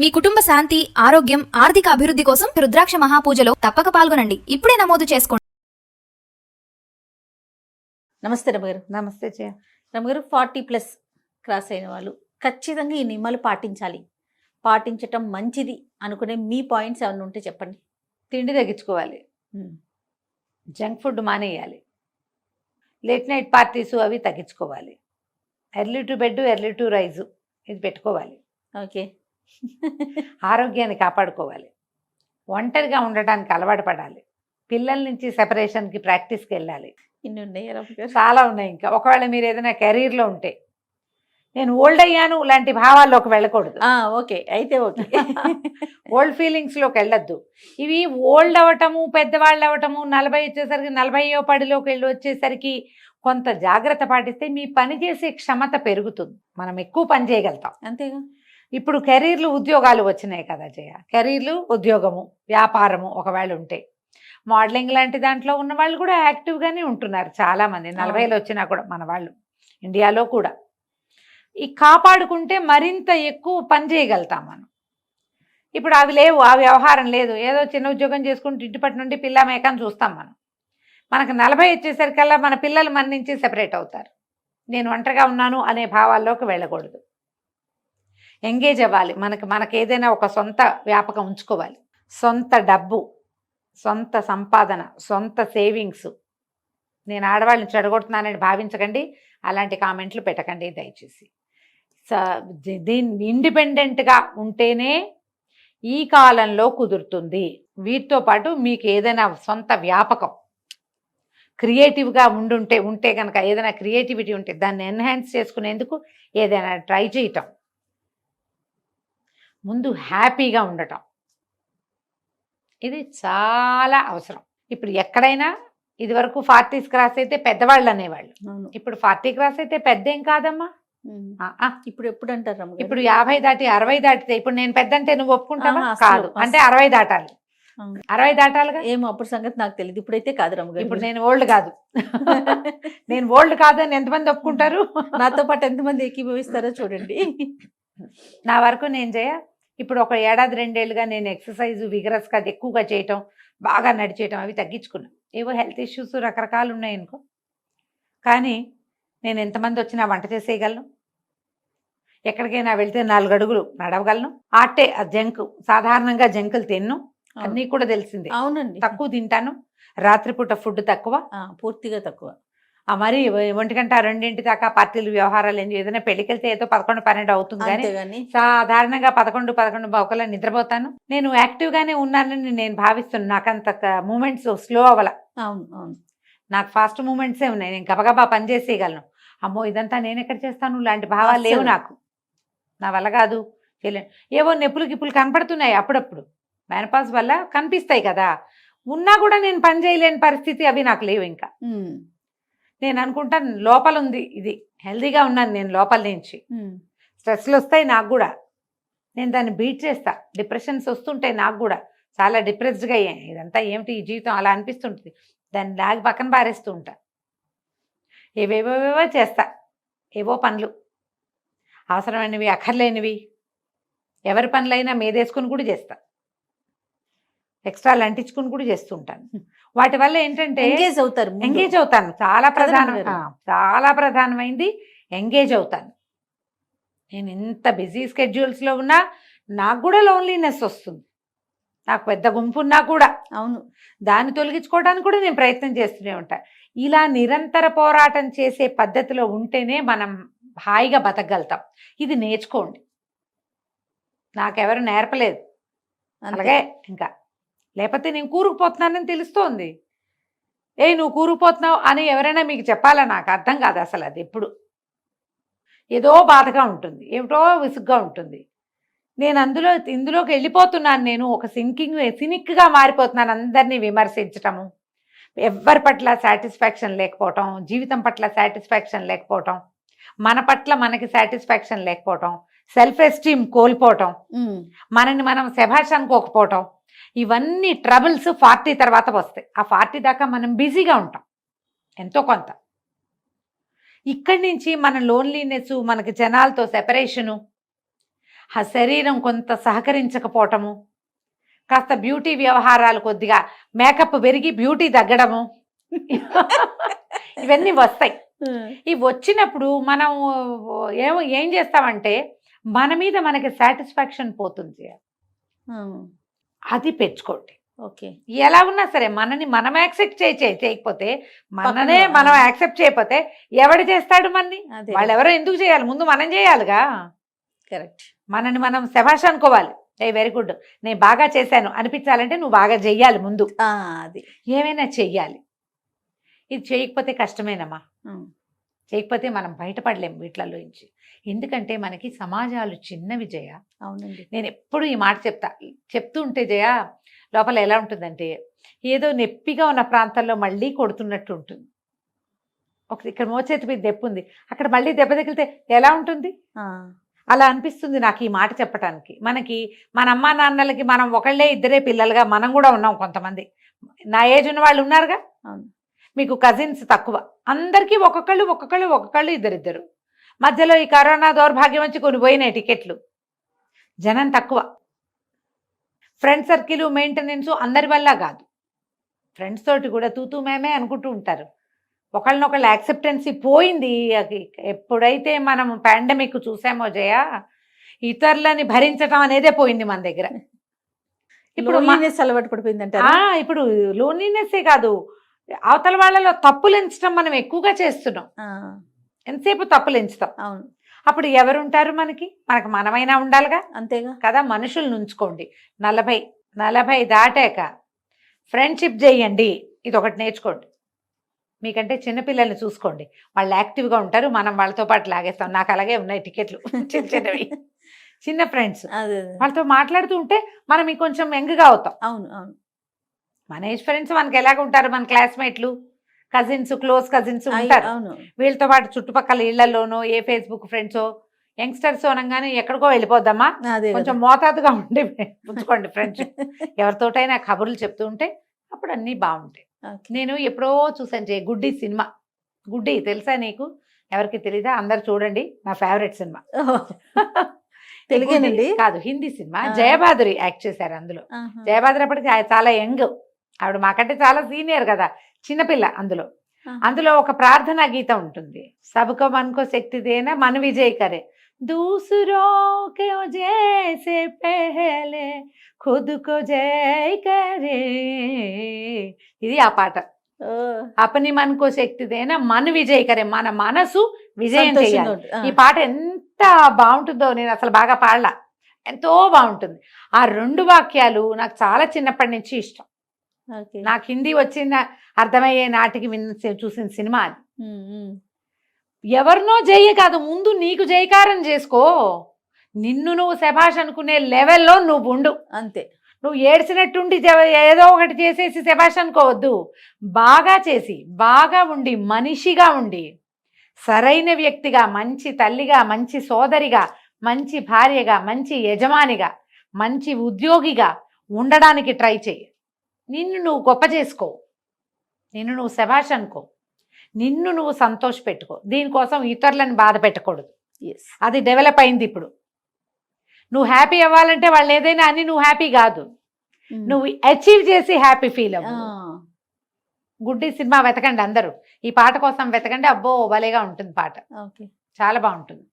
మీ కుటుంబ శాంతి, ఆరోగ్యం, ఆర్థిక అభివృద్ధి కోసం రుద్రాక్ష మహాపూజలో తప్పక పాల్గొనండి. ఇప్పుడే నమోదు చేసుకోండి. నమస్తే రమగారు. నమస్తే జయ. రమగారు, 40+ క్రాస్ అయిన వాళ్ళు ఖచ్చితంగా ఈ నియమాలు పాటించాలి, పాటించటం మంచిది అనుకునే మీ పాయింట్స్ ఏమైనా ఉంటే చెప్పండి. తిండి తగ్గించుకోవాలి, జంక్ ఫుడ్ మానేయాలి, లేట్ నైట్ పార్టీసు అవి తగ్గించుకోవాలి, early to bed early to rise ఇది పెట్టుకోవాలి. ఓకే. ఆరోగ్యాన్ని కాపాడుకోవాలి, ఒంటరిగా ఉండటానికి అలవాటు పడాలి, పిల్లల నుంచి సెపరేషన్కి ప్రాక్టీస్కి వెళ్ళాలి. ఇన్ని ఉన్నాయి రమగారు. చాలా ఉన్నాయి. ఇంకా ఒకవేళ మీరు ఏదైనా కెరీర్లో ఉంటే నేను ఓల్డ్ అయ్యాను లాంటి భావాల్లోకి వెళ్ళకూడదు. ఓకే, అయితే ఓకే. ఓల్డ్ ఫీలింగ్స్లోకి వెళ్ళొద్దు. ఇవి ఓల్డ్ అవ్వటము, పెద్దవాళ్ళు అవ్వటము, 40 వచ్చేసరికి 40వ పడిలోకి వెళ్ళి వచ్చేసరికి కొంత జాగ్రత్త పాటిస్తే మీ పని చేసే క్షమత పెరుగుతుంది, మనం ఎక్కువ పని చేయగలుగుతాం. అంతేగా. ఇప్పుడు కెరీర్లు, ఉద్యోగాలు వచ్చినాయి కదా జయ. కెరీర్లు, ఉద్యోగము, వ్యాపారము ఒకవేళ ఉంటే, మోడలింగ్ లాంటి దాంట్లో ఉన్న వాళ్ళు కూడా యాక్టివ్గానే ఉంటున్నారు చాలామంది. 40లు వచ్చినా కూడా మన వాళ్ళు ఇండియాలో కూడా. ఈ కాపాడుకుంటే మరింత ఎక్కువ పని చేయగలుగుతాం మనం. ఇప్పుడు అవి లేవు, ఆ వ్యవహారం లేదు. ఏదో చిన్న ఉద్యోగం చేసుకుంటూ ఇంటిపటి నుండి పిల్ల మేకని చూస్తాం మనం. మనకు 40 వచ్చేసరికల్లా మన పిల్లలు మన నుంచి సెపరేట్ అవుతారు. నేను ఒంటరిగా ఉన్నాను అనే భావాల్లోకి వెళ్ళకూడదు. ఎంగేజ్ అవ్వాలి. మనకు ఏదైనా ఒక సొంత వ్యాపకం ఉంచుకోవాలి. సొంత డబ్బు, సొంత సంపాదన, సొంత సేవింగ్స్. నేను ఆడవాళ్ళని చెడగొడుతున్నానని భావించకండి, అలాంటి కామెంట్లు పెట్టకండి దయచేసి. దీన్ని ఇండిపెండెంట్గా ఉంటేనే ఈ కాలంలో కుదురుతుంది. వీటితో పాటు మీకు ఏదైనా సొంత వ్యాపకం, క్రియేటివ్గా ఉంటే కనుక, ఏదైనా క్రియేటివిటీ ఉంటే దాన్ని ఎన్హాన్స్ చేసుకునేందుకు ఏదైనా ట్రై చేయటం, ముందు హ్యాపీగా ఉండటం, ఇది చాలా అవసరం. ఇప్పుడు ఎక్కడైనా ఇదివరకు 40s క్రాస్ అయితే పెద్దవాళ్ళు అనేవాళ్ళు, ఇప్పుడు 40 క్రాస్ అయితే పెద్ద ఏం కాదమ్మా. ఇప్పుడు ఎప్పుడు అంటారు? ఇప్పుడు 50 దాటి 60 దాటితే, ఇప్పుడు నేను పెద్ద అంటే నువ్వు ఒప్పుకుంటావా? కాదు. అంటే 60 దాటాలి. 60 దాటాలిగా. ఏమో అప్పుడు సంగతి నాకు తెలియదు. ఇప్పుడైతే కాదు రమగారు. ఇప్పుడు నేను ఓల్డ్ కాదు. నేను ఓల్డ్ కాదని ఎంతమంది ఒప్పుకుంటారు? నాతో పాటు ఎంతమంది ఏకీభవిస్తారో చూడండి. నా వరకు నేను ఇప్పుడు ఒక ఏడాది 2 ఏళ్ళుగా నేను ఎక్సర్సైజ్ విగరస్గా ఎక్కువగా చేయటం, బాగా నడిచేయటం అవి తగ్గించుకున్నాను. ఏవో హెల్త్ ఇష్యూస్ రకరకాలు ఉన్నాయనుకో, కానీ నేను ఎంతమంది వచ్చినా వంట చేసేయగలను, ఎక్కడికైనా వెళ్తే 4 అడుగులు నడవగలను. ఆటే జంక్, సాధారణంగా జంకులు తిన్ను, అన్నీ కూడా తెలిసిందే. అవునండి. తక్కువ తింటాను, రాత్రిపూట ఫుడ్ తక్కువ, పూర్తిగా తక్కువ. మరి 1 గంట 2 దాకా పార్టీలు వ్యవహారాలు ఏదైనా పెళ్ళికి వెళ్తే ఏదో 11, 12 అవుతుంది, కానీ సాధారణంగా 11, 11 నిద్రపోతాను. నేను యాక్టివ్గానే ఉన్నానని నేను భావిస్తున్నాను. నాకంత మూమెంట్స్ స్లో అవ్వాల. అవును అవును, నాకు ఫాస్ట్ మూమెంట్సే ఉన్నాయి. నేను గబగబా పని చేసేయగలను. అమ్మో ఇదంతా నేను ఎక్కడ చేస్తాను లాంటి భావాలు లేవు నాకు. నా వల్ల కాదు, చేయలేను. ఏవో నొప్పులు గిప్పులు కనపడుతున్నాయి అప్పుడప్పుడు, మెనపాజ్ వల్ల కనిపిస్తాయి కదా. ఉన్నా కూడా నేను పని చేయలేని పరిస్థితి అవి నాకు లేవు. ఇంకా నేను అనుకుంటాను లోపల ఉంది ఇది, హెల్దీగా ఉన్నాను నేను లోపల నుంచి. స్ట్రెస్లు వస్తాయి నాకు కూడా, నేను దాన్ని బీట్ చేస్తా. డిప్రెషన్స్ వస్తుంటాయి నాకు కూడా, చాలా డిప్రెస్డ్గా అయ్యాను. ఇదంతా ఏమిటి ఈ జీవితం అలా అనిపిస్తుంటుంది. దాన్ని లాగి పక్కన పారేస్తూ ఉంటా. ఏవేవేవో చేస్తా, ఏవో పనులు, అవసరమైనవి అక్కర్లేనివి, ఎవరి పనులైనా మీదేసుకుని కూడా చేస్తా, ఎక్స్ట్రాలు అంటించుకుని కూడా చేస్తూ ఉంటాను. వాటి వల్ల ఏంటంటే ఎంగేజ్ అవుతాను. చాలా ప్రధానమైంది ఎంగేజ్ అవుతాను. నేను ఇంత బిజీ స్కెడ్యూల్స్లో ఉన్నా నాకు కూడా లోన్లీనెస్ వస్తుంది. నాకు పెద్ద గుంపు ఉన్నా కూడా, అవును, దాన్ని తొలగించుకోవడానికి కూడా నేను ప్రయత్నం చేస్తూనే ఉంటాను. ఇలా నిరంతర పోరాటం చేసే పద్ధతిలో ఉంటేనే మనం హాయిగా బతకగలుగుతాం. ఇది నేర్చుకోండి, నాకెవరు నేర్పలేదు. అలాగే ఇంకా లేకపోతే నేను కూరుకుపోతున్నానని తెలుస్తోంది. నువ్వు కూరుకుపోతున్నావు అని ఎవరైనా మీకు చెప్పాలా? నాకు అర్థం కాదు అసలు. అది ఎప్పుడు ఏదో బాధగా ఉంటుంది, ఏమిటో విసుగ్గా ఉంటుంది. నేను ఇందులోకి వెళ్ళిపోతున్నాను. నేను ఒక సినిక్గా మారిపోతున్నాను. అందరినీ విమర్శించటము, ఎవరి పట్ల సాటిస్ఫాక్షన్ లేకపోవటం, జీవితం పట్ల సాటిస్ఫాక్షన్ లేకపోవటం, మన పట్ల మనకి సాటిస్ఫాక్షన్ లేకపోవటం, సెల్ఫ్ ఎస్టీమ్ కోల్పోవటం, మనని మనం శభాష్ అనుకోకపోవటం, ఇవన్నీ ట్రబుల్స్ 40 తర్వాత వస్తాయి. ఆ 40 దాకా మనం బిజీగా ఉంటాం ఎంతో కొంత. ఇక్కడి నుంచి మన లోన్లీనెస్, మనకి జనాలతో సెపరేషను, ఆ శరీరం కొంత సహకరించకపోవటము, కాస్త బ్యూటీ వ్యవహారాలు కొద్దిగా మేకప్ పెరిగి బ్యూటీ తగ్గడము ఇవన్నీ వస్తాయి. ఇవి వచ్చినప్పుడు మనం ఏం చేస్తామంటే మన మీద మనకి సాటిస్ఫాక్షన్ పోతుంది. అది పెంచుకోండి. ఓకే, ఎలా ఉన్నా సరే మనని మనం యాక్సెప్ట్ చేయకపోతే, మననే మనం యాక్సెప్ట్ చేయకపోతే ఎవడు చేస్తాడు మనని? వాళ్ళు ఎవరో ఎందుకు చేయాలి? ముందు మనం చేయాలిగా. కరెక్ట్. మనని మనం శభాష్ అనుకోవాలి. వెరీ గుడ్, నేను బాగా చేశాను అనిపించాలంటే నువ్వు బాగా చెయ్యాలి ముందు. అది ఏమైనా చెయ్యాలి. ఇది చేయకపోతే కష్టమేనమ్మా. చేయకపోతే మనం బయటపడలేము వీటిలోంచి. ఎందుకంటే మనకి సమాజాలు చిన్నవి జయ. అవునండి, నేను ఎప్పుడు ఈ మాట చెప్తూ ఉంటే జయ లోపల ఎలా ఉంటుందంటే ఏదో నొప్పిగా ఉన్న ప్రాంతంలో మళ్ళీ కొడుతున్నట్టు ఉంటుంది. ఇక్కడ మోచేతి మీద దెబ్బ ఉంది, అక్కడ మళ్ళీ దెబ్బ తగిలితే ఎలా ఉంటుంది? అలా అనిపిస్తుంది నాకు ఈ మాట చెప్పడానికి. మనకి మన అమ్మా నాన్నలకి మనం ఒకళ్ళే ఇద్దరే పిల్లలుగా మనం కూడా ఉన్నాం. కొంతమంది నా ఏజ్ ఉన్న వాళ్ళు ఉన్నారుగా. మీకు కజిన్స్ తక్కువ, అందరికీ ఒక్కొక్కళ్ళు ఇద్దరిద్దరు. మధ్యలో ఈ కరోనా దౌర్భాగ్యం వచ్చి కొన్ని పోయినాయి టికెట్లు, జనం తక్కువ. ఫ్రెండ్ సర్కిల్ మెయింటెనెన్స్ అందరి వల్ల కాదు, ఫ్రెండ్స్ తోటి కూడా తూతూ మేమే అనుకుంటూ ఉంటారు. ఒకళ్ళనొకళ్ళు యాక్సెప్టెన్సీ పోయింది. ఎప్పుడైతే మనం పాండమిక్ చూసామో జయ, ఇతరులని భరించటం అనేదే పోయింది మన దగ్గర. ఇప్పుడు అలవాటు పడిపోయిందంట. ఇప్పుడు లోన్లీనెస్సే కాదు, అవతల వాళ్ళలో తప్పులు ఎంచడం మనం ఎక్కువగా చేస్తున్నాం. ఎంతసేపు తప్పులు ఎంచుతాం. అవును, అప్పుడు ఎవరుంటారు మనకి మనమైనా ఉండాలిగా. అంతేగా కదా. మనుషులు ఉంచుకోండి. 40 దాటాక ఫ్రెండ్షిప్ చేయండి. ఇది ఒకటి నేర్చుకోండి. మీకంటే చిన్నపిల్లల్ని చూసుకోండి, వాళ్ళు యాక్టివ్గా ఉంటారు, మనం వాళ్ళతో పాటు లాగేస్తాం. నాకు అలాగే ఉన్నాయి టికెట్లు, చిన్నవి చిన్న ఫ్రెండ్స్. వాళ్ళతో మాట్లాడుతూ ఉంటే మనం ఇంకొంచెం యంగ్గా అవుతాం. అవును అవును. మన ఏజ్ ఫ్రెండ్స్ మనకి ఎలాగ ఉంటారు? మన క్లాస్మేట్లు, కజిన్స్, క్లోజ్ కజిన్స్ ఉంటారు. వీళ్ళతో పాటు చుట్టుపక్కల ఇళ్లలోనో ఏ ఫేస్బుక్ ఫ్రెండ్సో యంగ్స్టర్స్ అనగానే ఎక్కడికో వెళ్ళిపోద్దామా, కొంచెం మోతాదుగా ఉండి ఉంచుకోండి ఫ్రెండ్స్. ఎవరితోటైనా కబుర్లు చెప్తూ ఉంటే అప్పుడు అన్నీ బాగుంటాయి. నేను ఎప్పుడో చూసాను జయ, గుడ్డి సినిమా. గుడ్డి తెలుసా నీకు? ఎవరికి తెలీదా? అందరు చూడండి, నా ఫేవరెట్ సినిమా. తెలుగేనండి? కాదు, హిందీ సినిమా. జయబాదురి యాక్ట్ చేశారు అందులో. జయబాదురి అప్పటికి చాలా యంగ్, ఆవిడ మాకంటే చాలా సీనియర్ కదా, చిన్నపిల్ల. అందులో ఒక ప్రార్థనా గీతం ఉంటుంది. సబ్కో మన్కో శక్తి దేనా మన విజయ్ కరే, దూసరో కే జైసే పెహలే ఖుద్ కో జై కరే. ఇది ఆ పాట. అపని మన్కో శక్తి దేనా మన విజయ్ కరే, మన మనసు విజయం చేయాలి. ఈ పాట ఎంత బాగుంటుందో, నేను అసలు బాగా పాడలా, ఎంతో బాగుంటుంది. ఆ 2 వాక్యాలు నాకు చాలా చిన్నప్పటి నుంచి ఇష్టం. నాకు హిందీ వచ్చిన అర్థమయ్యే నాటికి చూసిన సినిమా అది. ఎవరినో జయ కాదు, ముందు నీకు జయకారం చేసుకో. నిన్ను నువ్వు శభాష్ అనుకునే లెవెల్లో నువ్వు ఉండు. అంతే. నువ్వు ఏడ్చినట్టుండి ఏదో ఒకటి చేసేసి శభాష్ అనుకోవద్దు. బాగా చేసి, బాగా ఉండి, మనిషిగా ఉండి, సరైన వ్యక్తిగా, మంచి తల్లిగా, మంచి సోదరిగా, మంచి భార్యగా, మంచి యజమానిగా, మంచి ఉద్యోగిగా ఉండడానికి ట్రై చేయి. నిన్ను నువ్వు గొప్ప చేసుకో, నిన్ను నువ్వు శభాష్ అనుకో, నిన్ను నువ్వు సంతోష పెట్టుకో. దీనికోసం ఇతరులను బాధ పెట్టకూడదు. అది డెవలప్ అయింది ఇప్పుడు. నువ్వు హ్యాపీ అవ్వాలంటే వాళ్ళు ఏదైనా అని నువ్వు హ్యాపీ కాదు, నువ్వు అచీవ్ చేసి హ్యాపీ ఫీల్ అవ్వు. గుడ్డి సినిమా వెతకండి అందరూ, ఈ పాట కోసం వెతకండి. అబ్బో భలేగా ఉంటుంది పాట, చాలా బాగుంటుంది.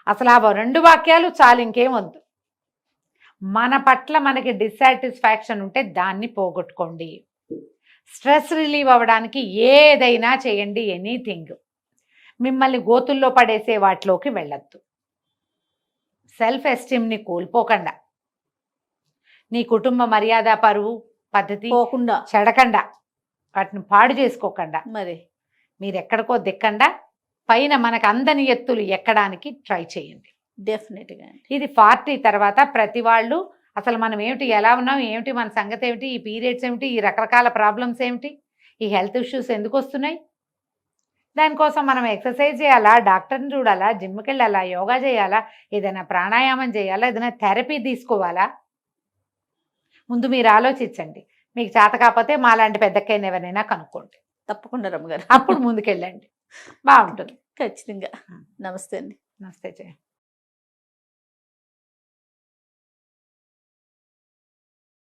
అసలు ఆ 2 వాక్యాలు చాలు, ఇంకేం వద్దు. మన పట్ల మనకి డిస్సాటిస్ఫాక్షన్ ఉంటే దాన్ని పోగొట్టుకోండి. స్ట్రెస్ రిలీవ్ అవ్వడానికి ఏదైనా చేయండి, ఎనీథింగ్. మిమ్మల్ని గోతుల్లో పడేసే వాటిలోకి వెళ్ళొద్దు. సెల్ఫ్ ఎస్టీమ్ని కోల్పోకుండా, నీ కుటుంబ మర్యాద, పరువు, పద్ధతి పోకుండా, చెడకుండా, వాటిని పాడు చేసుకోకుండా, మరి మీరు ఎక్కడికో దిక్కండా పైన మనకు అందని ఎత్తులు ఎక్కడానికి ట్రై చేయండి. డెఫినెట్గా. ఇది 40 తర్వాత ప్రతి వాళ్ళు అసలు మనం ఏమిటి, ఎలా ఉన్నాం, ఏమిటి మన సంగతి, ఏమిటి ఈ పీరియడ్స్, ఏమిటి ఈ రకరకాల ప్రాబ్లమ్స్, ఏమిటి ఈ హెల్త్ ఇష్యూస్ ఎందుకు వస్తున్నాయి, దానికోసం మనం ఎక్సర్సైజ్ చేయాలా, డాక్టర్ని చూడాలా, జిమ్కి వెళ్ళాలా, యోగా చేయాలా, ఏదైనా ప్రాణాయామం చేయాలా, ఏదైనా థెరపీ తీసుకోవాలా? ముందు మీరు ఆలోచించండి. మీకు చేత కాకపోతే మాలాంటి పెద్దక్కైన ఎవరైనా కనుక్కోండి. తప్పకుండా రమ్మగారు, అప్పుడు ముందుకెళ్ళండి, బాగుంటుంది. ఖచ్చితంగా. నమస్తే అండి. నమస్తే జయ.